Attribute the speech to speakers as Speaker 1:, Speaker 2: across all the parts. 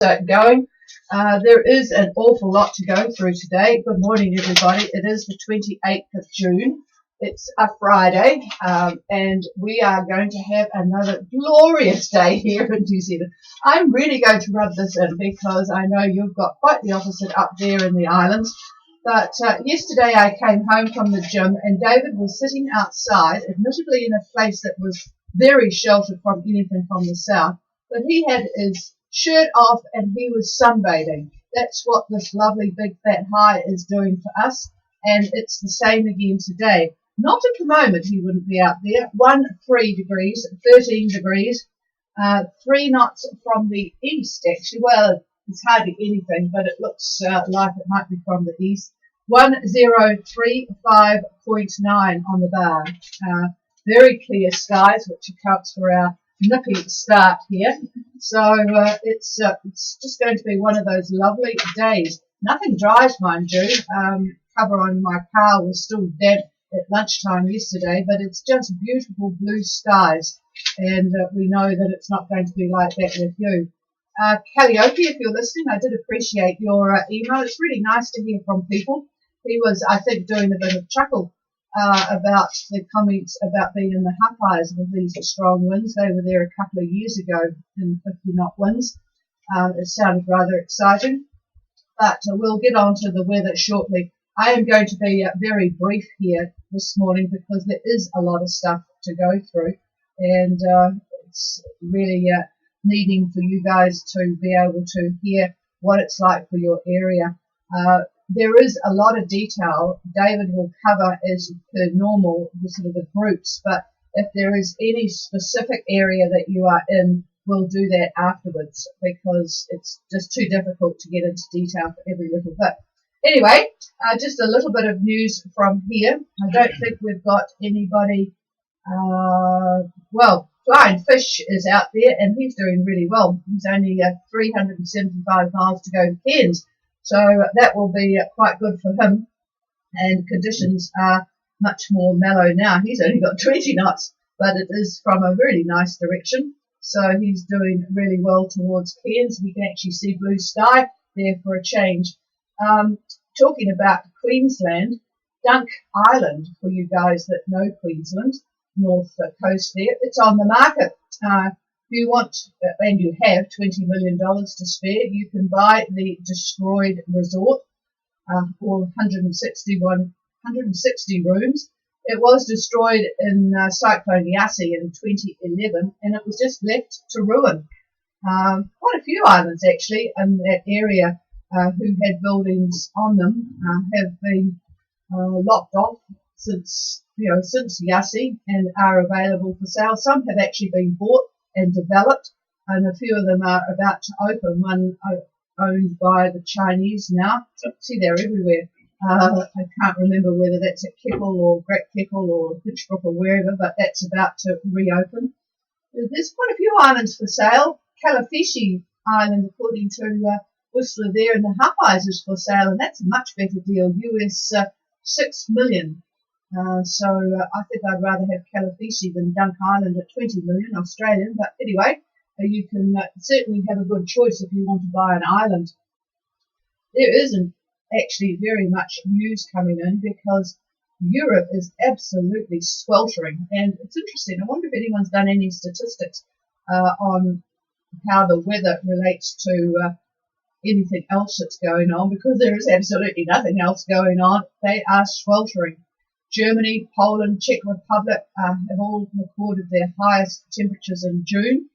Speaker 1: Going. There is an awful lot to go through today. Good morning, everybody. It is the 28th of June. It's a Friday, and we are going to have another glorious day here in New Zealand. I'm really going to rub this in because I know you've got quite the opposite up there in the islands. But yesterday I came home from the gym and David was sitting outside, admittedly in a place that was very sheltered from anything from the south, but he had his shirt off and he was sunbathing. That's what this lovely big fat high is doing for us, and it's the same again today. Not at the moment he wouldn't be out there. 13 degrees, 13 degrees, 3 knots from the east actually. Well, it's hardly anything, but it looks like it might be from the east. 1035.9 on the bar. Very clear skies, which accounts for our nippy start here. So it's just going to be one of those lovely days. Nothing dries, mind you. Cover on my car was still damp at lunchtime yesterday, but it's just beautiful blue skies, and we know that it's not going to be like that with you. Calliope, if you're listening, I did appreciate your email. It's really nice to hear from people. He was, I think, doing a bit of chuckle about the comments about being in the Hawkeyes with these strong winds. They were there a couple of years ago in 50-knot winds. It sounded rather exciting, but we'll get on to the weather shortly. I am going to be very brief here this morning because there is a lot of stuff to go through, and it's really needing for you guys to be able to hear what it's like for your area. There is a lot of detail. David will cover as per normal the sort of the groups, but if there is any specific area that you are in, we'll do that afterwards because it's just too difficult to get into detail for every little bit. Anyway, just a little bit of news from here. I don't think we've got anybody. Well, Flying Fish is out there and he's doing really well. He's only 375 miles to go to Cairns. So that will be quite good for him, and conditions are much more mellow now. He's only got 20 knots, but it is from a really nice direction. So he's doing really well towards Cairns. He can actually see blue sky there for a change. Talking about Queensland, Dunk Island, for you guys that know Queensland, north coast there, it's on the market. If you want, and you have $20 million to spare, you can buy the destroyed resort for 160 rooms. It was destroyed in Cyclone Yasi in 2011, and it was just left to ruin. Quite a few islands actually in that area who had buildings on them have been locked off since Yasi and are available for sale. Some have actually been bought and developed, and a few of them are about to open. One owned by the Chinese now. See, they're everywhere. I can't remember whether that's at Keppel or Great Keppel or Pitchbrook or wherever, but that's about to reopen. There's quite a few islands for sale. Kalafishi Island, according to Whistler there in the Hawkeyes, is for sale, and that's a much better deal, US $6 million. So I think I'd rather have Kalafishi than Dunk Island at 20 million Australian. But anyway, you can certainly have a good choice if you want to buy an island. There isn't actually very much news coming in because Europe is absolutely sweltering. And it's interesting. I wonder if anyone's done any statistics on how the weather relates to anything else that's going on, because there is absolutely nothing else going on. They are sweltering. Germany, Poland, Czech Republic have all recorded their highest temperatures in June.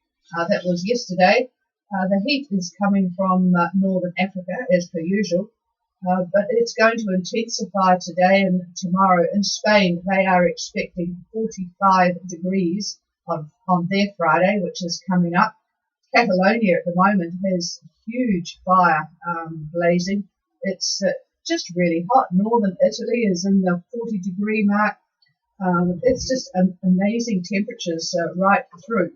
Speaker 1: That was yesterday. The heat is coming from northern Africa, as per usual, but it's going to intensify today and tomorrow. In Spain, they are expecting 45 degrees on their Friday, which is coming up. Catalonia at the moment has huge fire blazing. It's just really hot. Northern Italy is in the 40-degree mark. It's just amazing temperatures right through.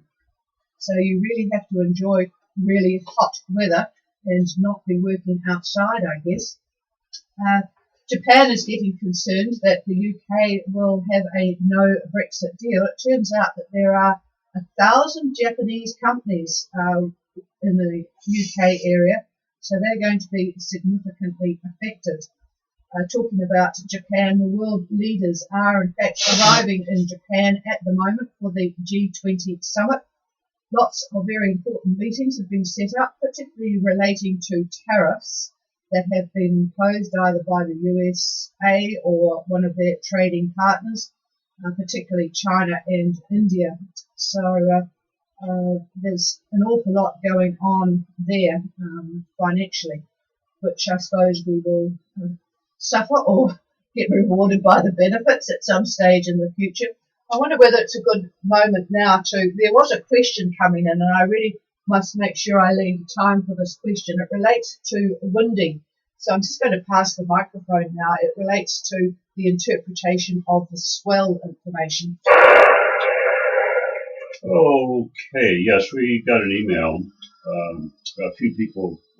Speaker 1: So you really have to enjoy really hot weather and not be working outside, I guess. Japan is getting concerned that the UK will have a no Brexit deal. It turns out that there are 1,000 Japanese companies in the UK area, so they're going to be significantly affected. Talking about Japan, the world leaders are in fact arriving in Japan at the moment for the G20 summit. Lots of very important meetings have been set up, particularly relating to tariffs that have been imposed either by the USA or one of their trading partners, particularly China and India. So there's an awful lot going on there financially, which I suppose we will suffer or get rewarded by the benefits at some stage in the future. I wonder whether it's a good moment now there was a question coming in, and I really must make sure I leave time for this question. It relates to winding. So I'm just going to pass the microphone now. It relates to the interpretation of the swell information.
Speaker 2: Okay, yes, we got an email. A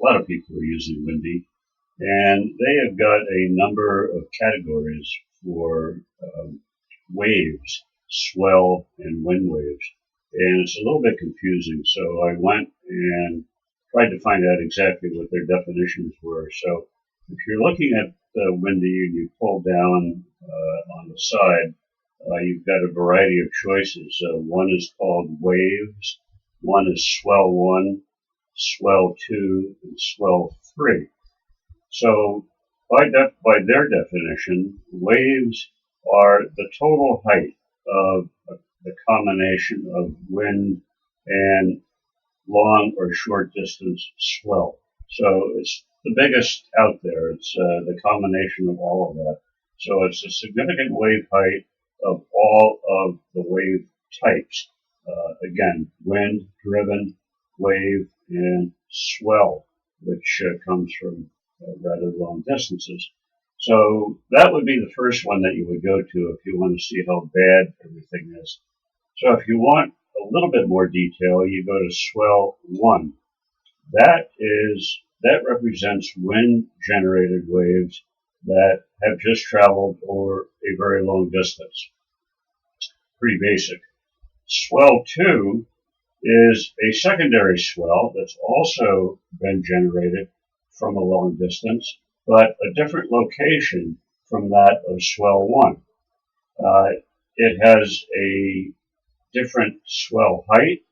Speaker 2: lot of people are using Windy, and they have got a number of categories for waves, swell and wind waves, and it's a little bit confusing. So I went and tried to find out exactly what their definitions were. So if you're looking at Windy and you pull down on the side, you've got a variety of choices. One is called waves, one is swell 1, swell 2, and swell 3. So by their definition, waves are the total height of the combination of wind and long or short distance swell. So it's the biggest out there. It's the combination of all of that. So it's a significant wave height of all of the wave types. Again, wind driven, wave, and swell, which comes from rather long distances. So that would be the first one that you would go to if you want to see how bad everything is. So if you want a little bit more detail, you go to swell 1. That represents wind generated waves that have just traveled over a very long distance. Pretty basic. Swell 2 is a secondary swell that's also been generated from a long distance, but a different location from that of swell 1. It has a different swell height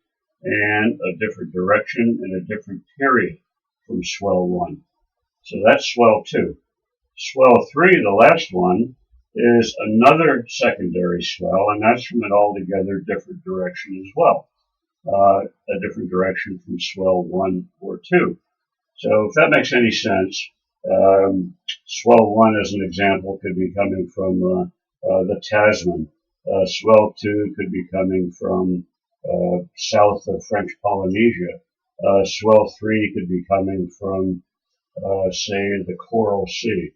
Speaker 2: and a different direction and a different period from swell 1. So that's swell 2. Swell 3, the last one, is another secondary swell, and that's from an altogether different direction as well. A different direction from swell 1 or 2. So if that makes any sense, swell 1 as an example could be coming from the Tasman. Swell 2 could be coming from south of French Polynesia. Swell 3 could be coming from, say, the Coral Sea.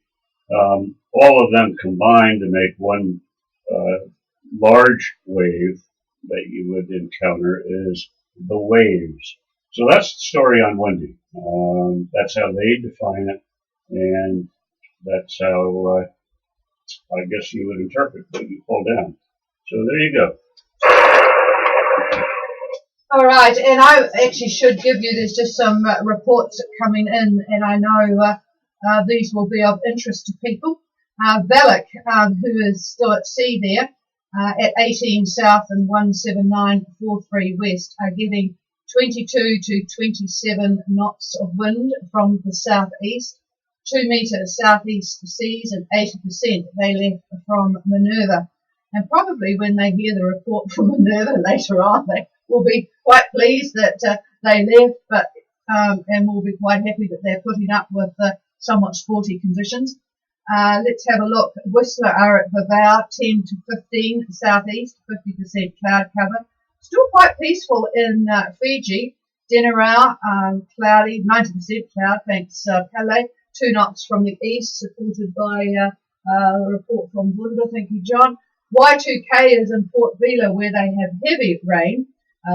Speaker 2: All of them combined to make one large wave that you would encounter is the waves. So that's the story on Windy. That's how they define it, and that's how I guess you would interpret what you pull down. So there you go.
Speaker 1: All right, and I actually should give you, there's just some reports coming in, and I know these will be of interest to people. Valak, who is still at sea there, at 18 south and 17943 west, are getting 22 to 27 knots of wind from the southeast, 2 metres southeast seas, and 80% they left from Minerva. And probably when they hear the report from Minerva later on, they will be quite pleased that they left, but and will be quite happy that they're putting up with somewhat sporty conditions. Let's have a look. Whistler are at Vavau, 10 to 15 southeast, 50% cloud cover. Still quite peaceful in Fiji. Denarau, cloudy, 90% cloud, thanks Pele. 2 knots from the east, supported by a report from Bunda. Thank you, John. Y2K is in Port Vila, where they have heavy rain.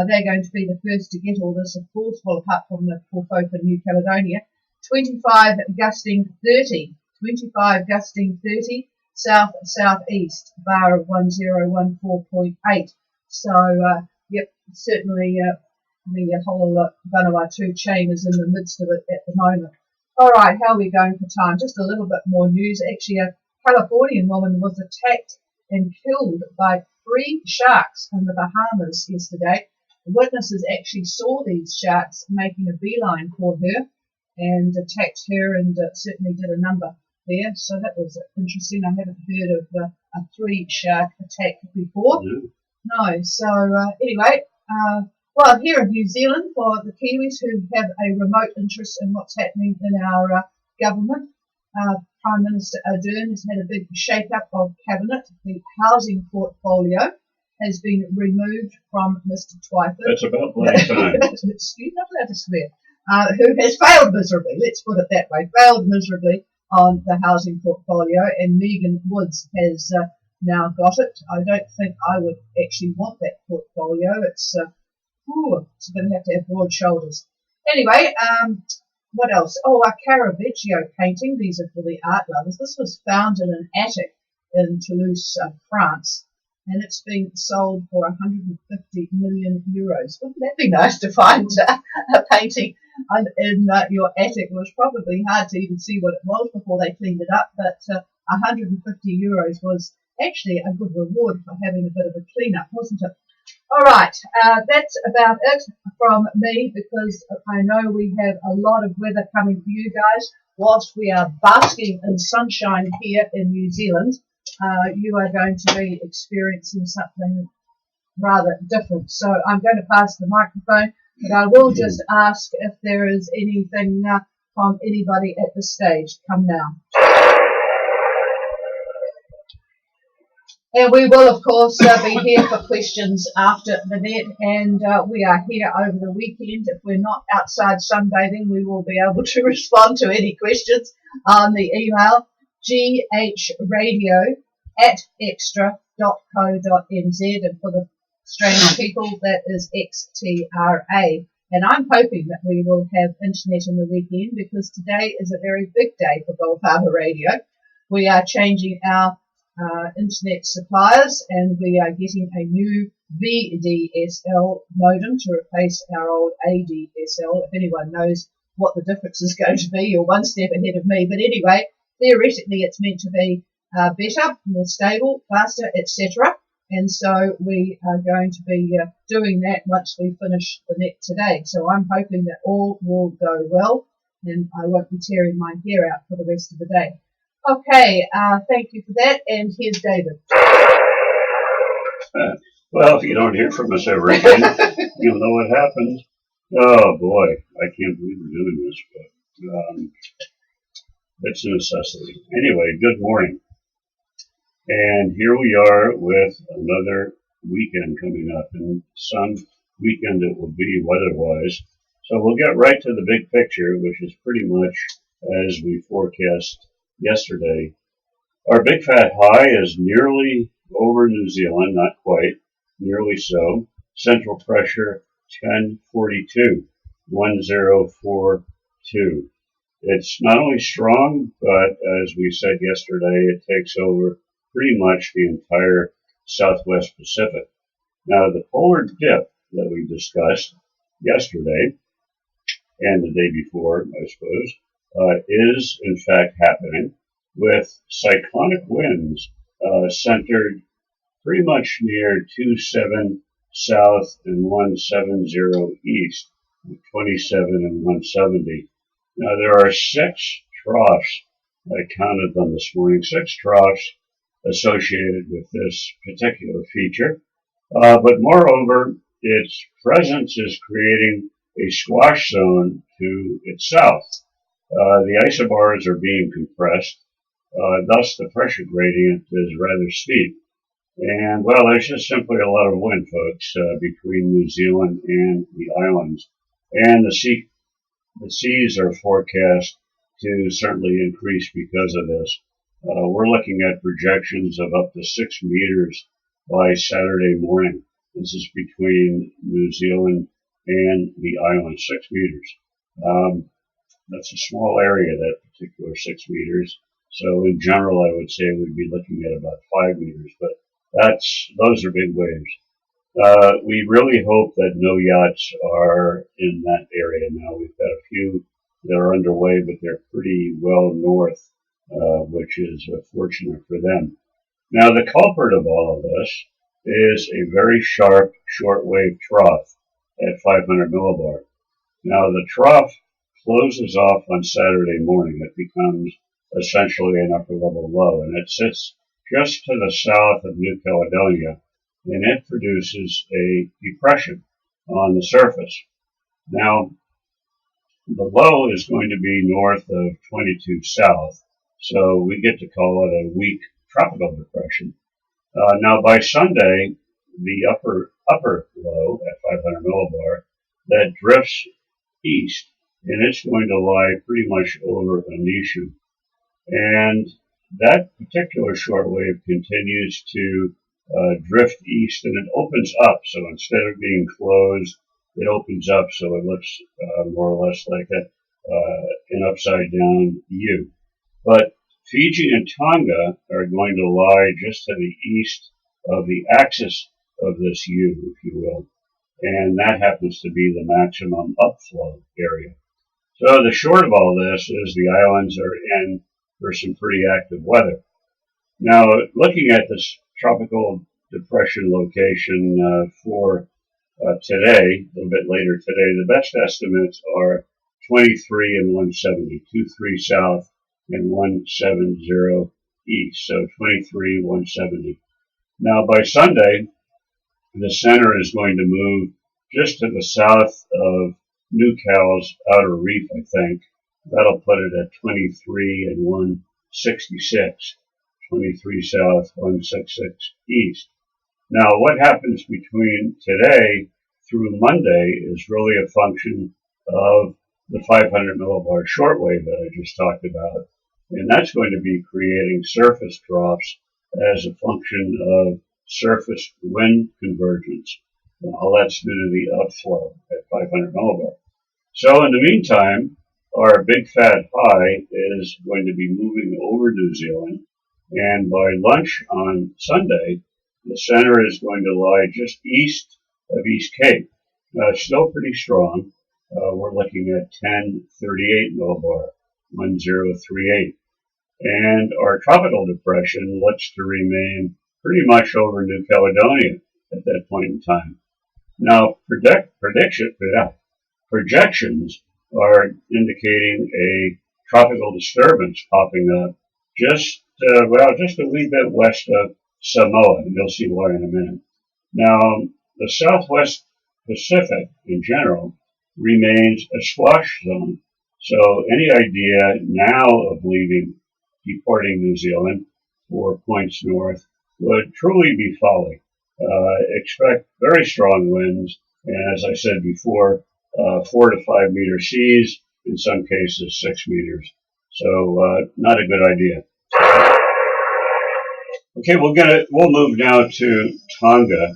Speaker 1: They're going to be the first to get all this, of course, well, apart from the poor folk in New Caledonia. 25 gusting 30. 25 gusting 30, south-southeast, bar of 1014.8. So, yep, certainly the whole Vanuatu chain is in the midst of it at the moment. All right, how are we going for time? Just a little bit more news. Actually, a Californian woman was attacked and killed by 3 sharks in the Bahamas yesterday. The witnesses actually saw these sharks making a beeline for her and attacked her, and certainly did a number there. So that was interesting. I haven't heard of a 3 shark attack before. No. So anyway, well, here in New Zealand, for the Kiwis who have a remote interest in what's happening in our government, Prime Minister Ardern has had a big shake-up of cabinet. The housing portfolio has been removed from Mr. Twyford.
Speaker 2: That's about bloody time.
Speaker 1: You're not allowed to swear. Who has failed miserably, let's put it that way, failed miserably on the housing portfolio, and Megan Woods has now got it. I don't think I would actually want that portfolio. It's going to have broad shoulders. Anyway, what else? Oh, a Caravaggio painting. These are for the art lovers. This was found in an attic in Toulouse, France, and it's been sold for 150 million euros. Wouldn't that be nice to find a painting in your attic? It was probably hard to even see what it was before they cleaned it up, but 150 euros was actually a good reward for having a bit of a clean-up, wasn't it? All right, that's about it from me, because I know we have a lot of weather coming for you guys. Whilst we are basking in sunshine here in New Zealand, you are going to be experiencing something rather different. So I'm going to pass the microphone, but I will just ask if there is anything from anybody at the stage. Come now. And we will, of course, be here for questions after the net, and we are here over the weekend. If we're not outside sunbathing, we will be able to respond to any questions on the email ghradio@extra.co.nz, and for the strange people, that is XTRA. And I'm hoping that we will have internet in the weekend, because today is a very big day for Gold Harbour Radio. We are changing our internet suppliers, and we are getting a new VDSL modem to replace our old ADSL. If anyone knows what the difference is going to be, you're one step ahead of me. But anyway, theoretically it's meant to be better, more stable, faster, etc. And so we are going to be doing that once we finish the net today. So I'm hoping that all will go well, and I won't be tearing my hair out for the rest of the day. Okay, thank you for that, and here's David.
Speaker 2: Well, if you don't hear from us ever again, you'll know what happened. Oh boy, I can't believe we're doing this, but it's a necessity. Anyway, good morning. And here we are with another weekend coming up, and some weekend it will be weather-wise. So we'll get right to the big picture, which is pretty much as we forecast yesterday. Our big fat high is nearly over New Zealand, not quite, nearly so. Central pressure 1042, 1042. It's not only strong, but as we said yesterday, it takes over pretty much the entire Southwest Pacific. Now, the polar dip that we discussed yesterday and the day before, I suppose, is in fact happening, with cyclonic winds centered pretty much near 27 south and 170 east, 27 and 170. Now there are 6 troughs, I counted them this morning, 6 troughs associated with this particular feature. But moreover, its presence is creating a squash zone to its south. The isobars are being compressed, thus the pressure gradient is rather steep. And, well, there's just simply a lot of wind, folks, between New Zealand and the islands. And the seas are forecast to certainly increase because of this. We're looking at projections of up to 6 meters by Saturday morning. This is between New Zealand and the islands, 6 meters. That's a small area, that particular 6 meters. So in general, I would say we'd be looking at about 5 meters, but those are big waves. We really hope that no yachts are in that area now. We've got a few that are underway, but they're pretty well north, which is fortunate for them. Now, the culprit of all of this is a very sharp shortwave trough at 500 millibar. Now, the trough closes off on Saturday morning. It becomes essentially an upper level low, and it sits just to the south of New Caledonia, and it produces a depression on the surface. Now, the low is going to be north of 22 south, so we get to call it a weak tropical depression. Now, by Sunday, the upper low at 500 millibar that drifts east, and it's going to lie pretty much over Anishu. And that particular shortwave continues to drift east, and it opens up. So instead of being closed, it opens up, so it looks more or less like an upside down U. But Fiji and Tonga are going to lie just to the east of the axis of this U, if you will, and that happens to be the maximum upflow area. So the short of all this is the islands are in for some pretty active weather. Now, looking at this tropical depression location for today, a little bit later today, the best estimates are 23 and 170, 23 south and 170 east, so 23, 170. Now, by Sunday, the center is going to move just to the south of New Cal's outer reef, I think. That'll put it at 23 and 166, 23 south, 166 east. Now, what happens between today through Monday is really a function of the 500 millibar shortwave that I just talked about. And that's going to be creating surface drops as a function of surface wind convergence. All that's due to the upflow at 500 millibar. So in the meantime, our big fat high is going to be moving over New Zealand. And by lunch on Sunday, the center is going to lie just east of East Cape. Still pretty strong. We're looking at 1038 millibar, 1038. And our tropical depression looks to remain pretty much over New Caledonia at that point in time. Now, projections are indicating a tropical disturbance popping up just a wee bit west of Samoa, and you'll see why in a minute. Now, the Southwest Pacific in general remains a swash zone, so any idea now of deporting New Zealand for points north would truly be folly. Expect very strong winds, and as I said before, 4 to 5 meter seas, in some cases 6 meters. So not a good idea. Okay, we'll move now to Tonga,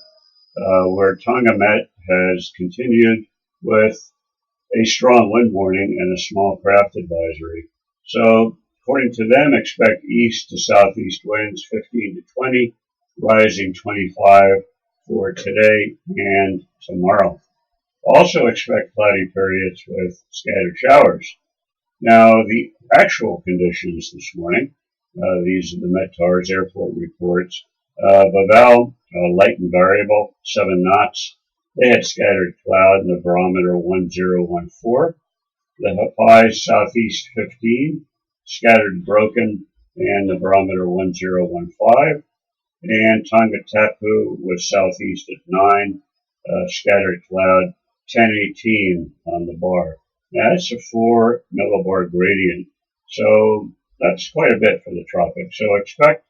Speaker 2: where Tonga Met has continued with a strong wind warning and a small craft advisory. So according to them, expect east to southeast winds 15 to 20, rising 25 for today and tomorrow. Also expect cloudy periods with scattered showers. Now, the actual conditions this morning, these are the Met-Tars airport reports. Vavelle, light and variable, 7 knots. They had scattered cloud and the barometer 1014. The Hapai, southeast 15, scattered broken, and the barometer 1015. And Tonga Tapu was southeast at 9, scattered cloud 1018 on the bar. Now that's a 4 millibar gradient, so that's quite a bit for the tropics. So expect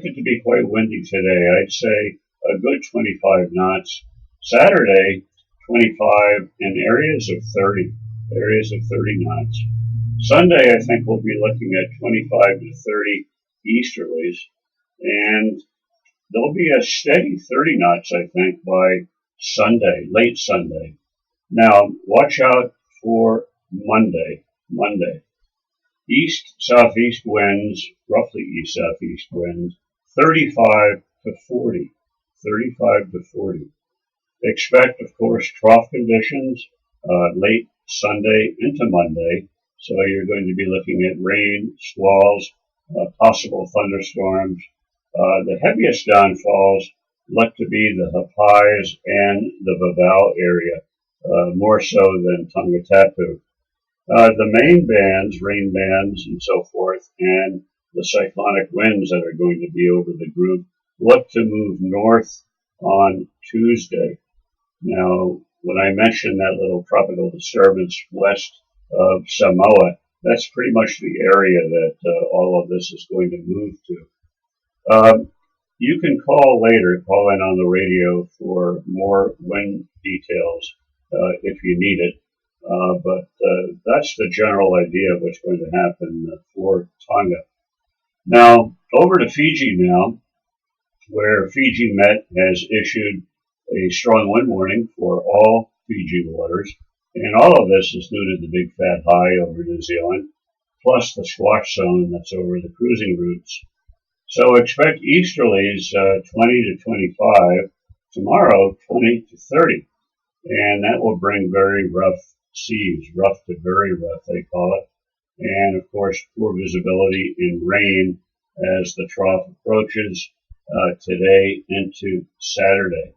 Speaker 2: it to be quite windy today. I'd say a good 25 knots. Saturday, 25 in areas of 30 knots. Sunday, I think we'll be looking at 25 to 30 easterlies, and there'll be a steady 30 knots, I think, by Sunday, late Sunday. Now, watch out for Monday. East-southeast winds, roughly east-southeast winds, 35 to 40. 35 to 40. Expect, of course, trough conditions late Sunday into Monday. So you're going to be looking at rain, squalls, possible thunderstorms. The heaviest downfalls look to be the Hapais and the Vavau area, more so than Tongatapu. The main bands, rain bands and so forth, and the cyclonic winds that are going to be over the group look to move north on Tuesday. Now, when I mentioned that little tropical disturbance west of Samoa, that's pretty much the area that all of this is going to move to. You can call in on the radio for more wind details if you need it. But that's the general idea of what's going to happen for Tonga. Now, over to Fiji now, where Fiji Met has issued a strong wind warning for all Fiji waters. And all of this is due to the big fat high over New Zealand, plus the squash zone that's over the cruising routes. So expect easterlies 20 to 25, tomorrow 20 to 30. And that will bring very rough seas, rough to very rough, they call it. And of course, poor visibility in rain as the trough approaches today into Saturday.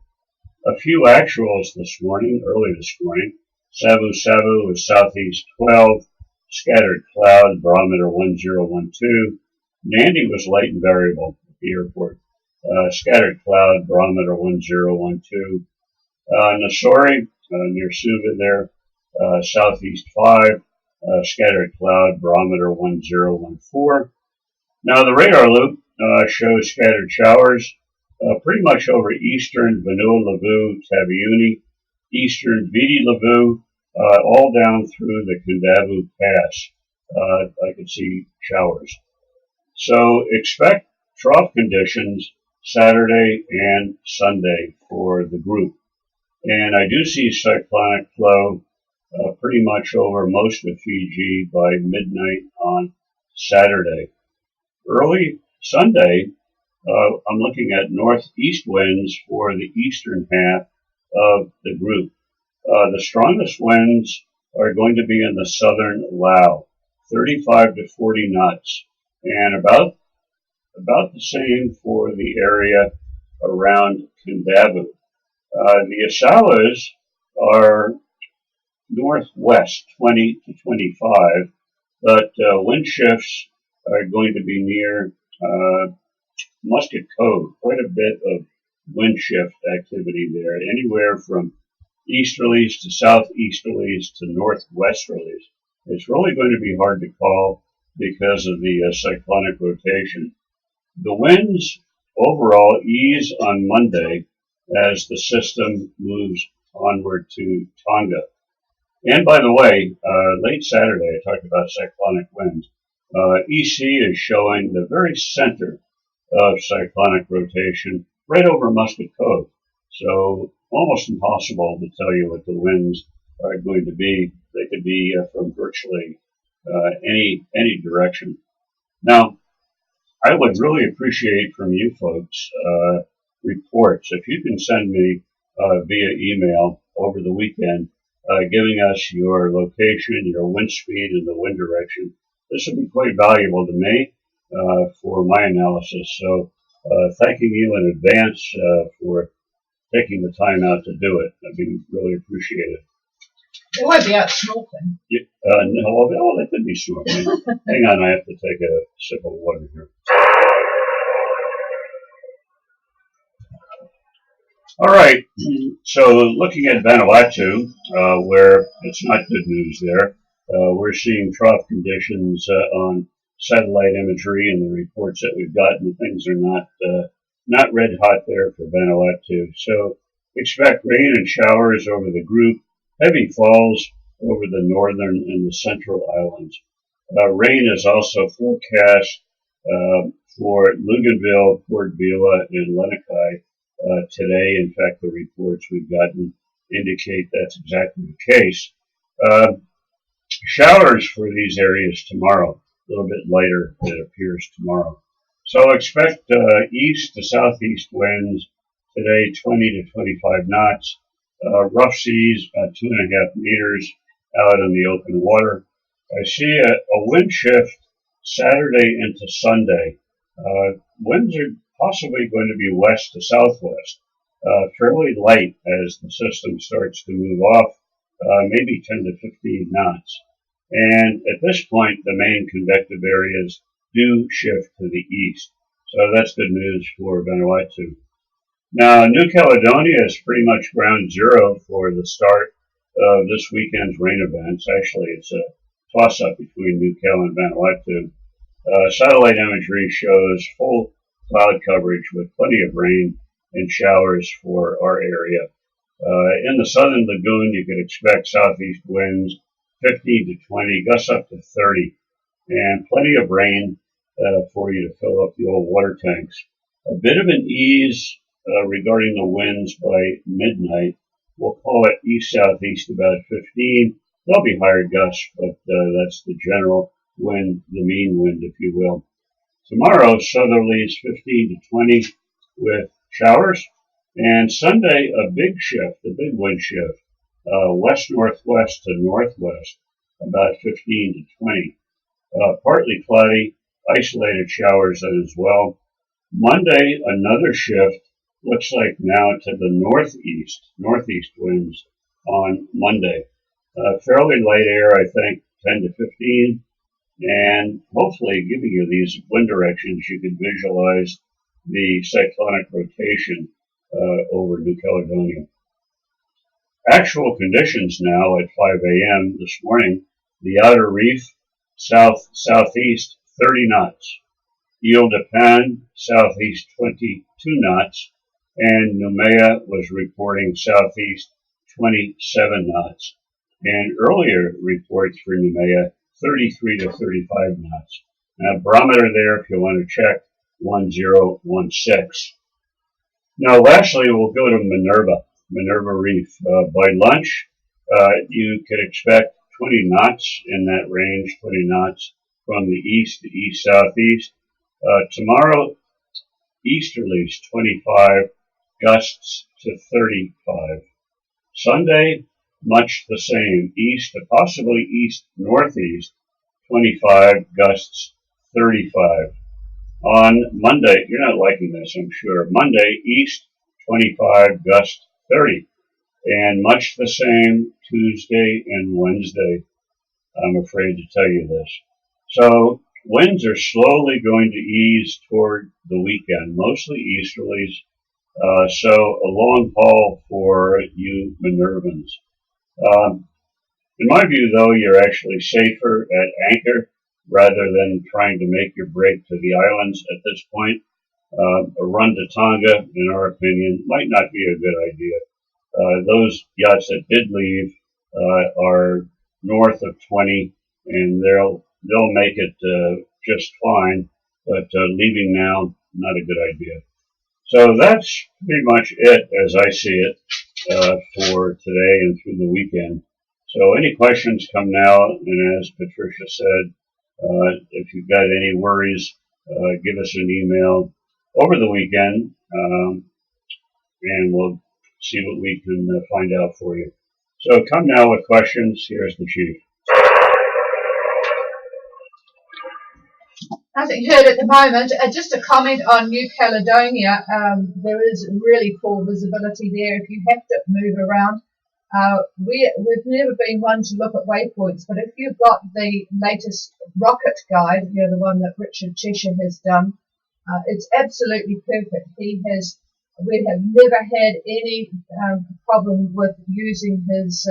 Speaker 2: A few actuals early this morning. Savu Savu was southeast 12, scattered cloud, barometer 1012. Nandi was light and variable at the airport. Scattered cloud, barometer 1012. Nassori, near Suva there, southeast 5, scattered cloud, barometer 1014. Now the radar loop shows scattered showers pretty much over eastern Vanua Levu, Taveuni, eastern Viti Levu, all down through the Kendavu Pass. I could see showers. So expect trough conditions Saturday and Sunday for the group. And I do see cyclonic flow pretty much over most of Fiji by midnight on Saturday. Early Sunday, I'm looking at northeast winds for the eastern half of the group. The strongest winds are going to be in the southern Lao, 35 to 40 knots, and about the same for the area around Kendavu. The Osawas are northwest 20 to 25, but wind shifts are going to be near Muscat Cove. Quite a bit of wind shift activity there, anywhere from easterlies to southeasterlies to northwesterlies. It's really going to be hard to call because of the cyclonic rotation. The winds overall ease on Monday as the system moves onward to Tonga. And by the way, late Saturday, I talked about cyclonic winds. EC is showing the very center of cyclonic rotation right over Muscat Cove. So almost impossible to tell you what the winds are going to be. They could be from virtually any direction. Now, I would really appreciate from you folks reports. If you can send me via email over the weekend, giving us your location, your wind speed, and the wind direction. This would be quite valuable to me for my analysis. So thanking you in advance for taking the time out to do it. That'd be really appreciated.
Speaker 1: They won't be out snorkeling.
Speaker 2: No, they could be snorkeling. Hang on, I have to take a sip of water here. All right, so looking at Vanuatu, where it's not good news there, we're seeing trough conditions on satellite imagery and the reports that we've gotten. Things are not red hot there for Vanuatu. So expect rain and showers over the group, heavy falls over the northern and the central islands. Rain is also forecast for Luganville, Port Vila, and Lenikai today. In fact, the reports we've gotten indicate that's exactly the case. Showers for these areas tomorrow, a little bit lighter, it appears, tomorrow. So expect east to southeast winds today 20 to 25 knots. Rough seas, about 2.5 meters out in the open water. I see a wind shift Saturday into Sunday. Winds are possibly going to be west to southwest, fairly light as the system starts to move off, maybe 10 to 15 knots. And at this point, the main convective areas do shift to the east. So that's good news for Vanuatu. Now, New Caledonia is pretty much ground zero for the start of this weekend's rain events. Actually, it's a toss-up between New Cal and Vanuatu. Satellite imagery shows full cloud coverage with plenty of rain and showers for our area. In the southern lagoon, you could expect southeast winds 15 to 20, gusts up to 30, and plenty of rain for you to fill up the old water tanks. A bit of an ease regarding the winds by midnight. We'll call it east-southeast about 15. There'll be higher gusts, but that's the general wind, the mean wind, if you will. Tomorrow, southerlies 15 to 20 with showers. And Sunday, a big shift, a big wind shift, west-northwest to northwest, about 15 to 20. Partly cloudy, isolated showers as well. Monday, another shift. Looks like now to the northeast winds on Monday. Fairly light air, I think, 10 to 15, and hopefully giving you these wind directions, you can visualize the cyclonic rotation over New Caledonia. Actual conditions now at 5 a.m. this morning, the outer reef, southeast, 30 knots. Ile de Pan, southeast, 22 knots. And Noumea was reporting southeast 27 knots. And earlier reports for Noumea, 33 to 35 knots. Now, barometer there, if you want to check, 1016. Now, lastly, we'll go to Minerva Reef. By lunch, you could expect 20 knots in that range, 20 knots from the east to east-southeast. Tomorrow, easterlies 25, gusts to 35. Sunday, much the same, east to possibly east-northeast, 25, gusts 35. On Monday, you're not liking this, I'm sure. Monday, east, 25, gust 30. And much the same Tuesday and Wednesday, I'm afraid to tell you this. So winds are slowly going to ease toward the weekend, mostly easterlies. So a long haul for you Minervans. In my view, though, you're actually safer at anchor rather than trying to make your break to the islands at this point. A run to Tonga, in our opinion, might not be a good idea. Those yachts that did leave are north of 20, and they'll make it just fine. But leaving now, not a good idea. So that's pretty much it as I see it for today and through the weekend. So any questions come now, and as Patricia said, if you've got any worries, give us an email over the weekend, and we'll see what we can find out for you. So come now with questions. Here's the chief.
Speaker 1: Nothing heard at the moment. Just a comment on New Caledonia. There is really poor visibility there if you have to move around. We've never been one to look at waypoints, but if you've got the latest rocket guide, you know, the one that Richard Cheshire has done, it's absolutely perfect. We have never had any problem with using his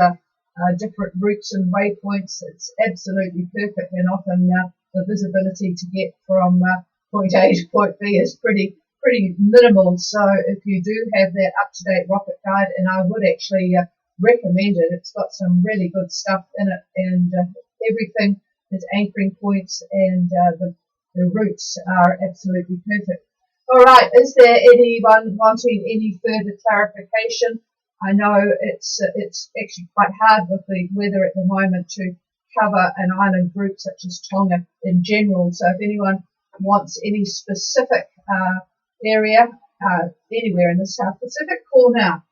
Speaker 1: different routes and waypoints. It's absolutely perfect, and often the visibility to get from point A to point B is pretty minimal. So if you do have that up-to-date rocket guide, and I would actually recommend it, it's got some really good stuff in it, and everything, its anchoring points and the routes are absolutely perfect. All right, is there anyone wanting any further clarification? I know it's actually quite hard with the weather at the moment to cover an island group such as Tonga in general. So if anyone wants any specific area, anywhere in the South Pacific, call now.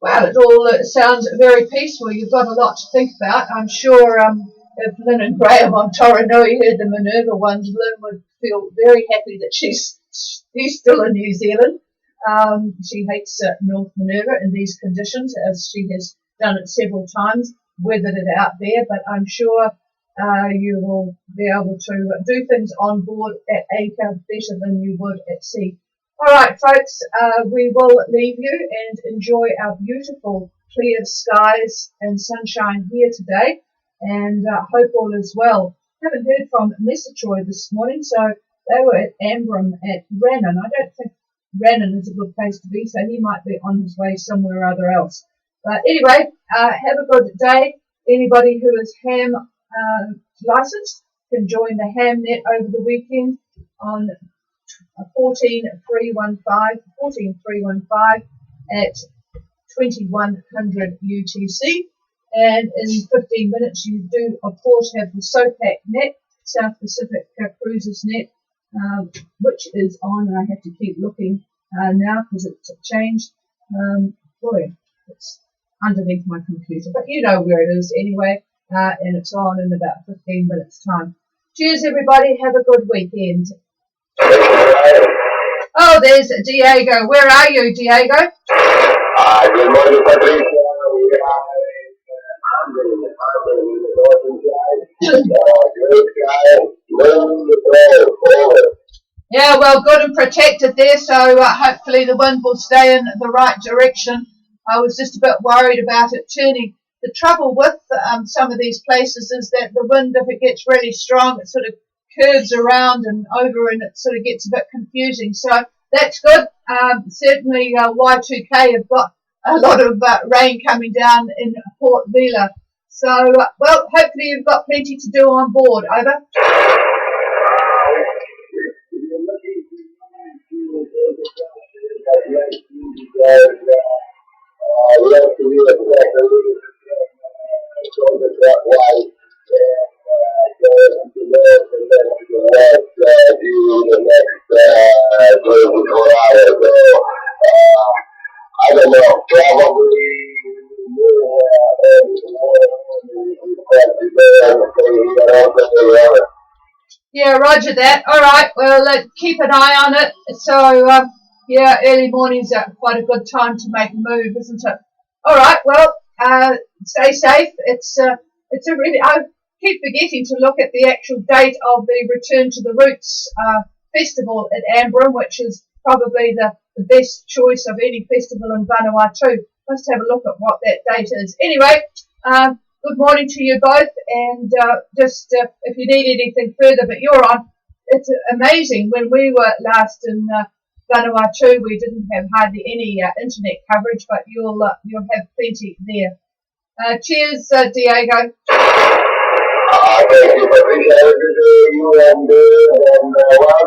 Speaker 1: Well, it all sounds very peaceful. You've got a lot to think about. I'm sure if Lynn and Graham on Toranui heard the Minerva ones, Lynn would feel very happy that she's still in New Zealand. She hates North Minerva in these conditions, as she has done it several times, weathered it out there, but I'm sure you will be able to do things on board at anchor better than you would at sea. All right, folks, we will leave you and enjoy our beautiful clear skies and sunshine here today, and hope all is well. Haven't heard from Messatroy this morning, so they were at Ambrym at Rannon. I don't think Rannon is a good place to be, so he might be on his way somewhere or other else. But anyway, have a good day. Anybody who is ham licensed can join the HamNet over the weekend on 14315 at 2100 UTC, and in 15 minutes you do of course have the SOPAC net, South Pacific Cruises net, which is on, and I have to keep looking now because it's changed. Boy, it's underneath my computer, but you know where it is anyway, and it's on in about 15 minutes time. Cheers everybody, have a good weekend. Oh, there's Diego. Where are you, Diego?
Speaker 3: Good morning, Patricia.
Speaker 1: Yeah, well, good and protected there, so hopefully the wind will stay in the right direction. I was just a bit worried about it turning. The trouble with some of these places is that the wind, if it gets really strong, it sort of curves around and over, and it sort of gets a bit confusing. So that's good. Certainly Y2K have got a lot of rain coming down in Port Vila. So, well, hopefully you've got plenty to do on board. Over.
Speaker 3: I don't know, probably
Speaker 1: yeah, roger that. All right, well, keep an eye on it. So, yeah, early morning's quite a good time to make a move, isn't it? All right, well, stay safe. It's a really, I keep forgetting to look at the actual date of the Return to the Roots festival at Ambrym, which is probably the best choice of any festival in Vanuatu. Let's have a look at what that date is. Anyway, good morning to you both, and just if you need anything further, but you're on. It's amazing. When we were last in Vanuatu, we didn't have hardly any internet coverage, but you'll have plenty there. Cheers, Diego.
Speaker 3: Thank you, Patricia. Good to see you, and well,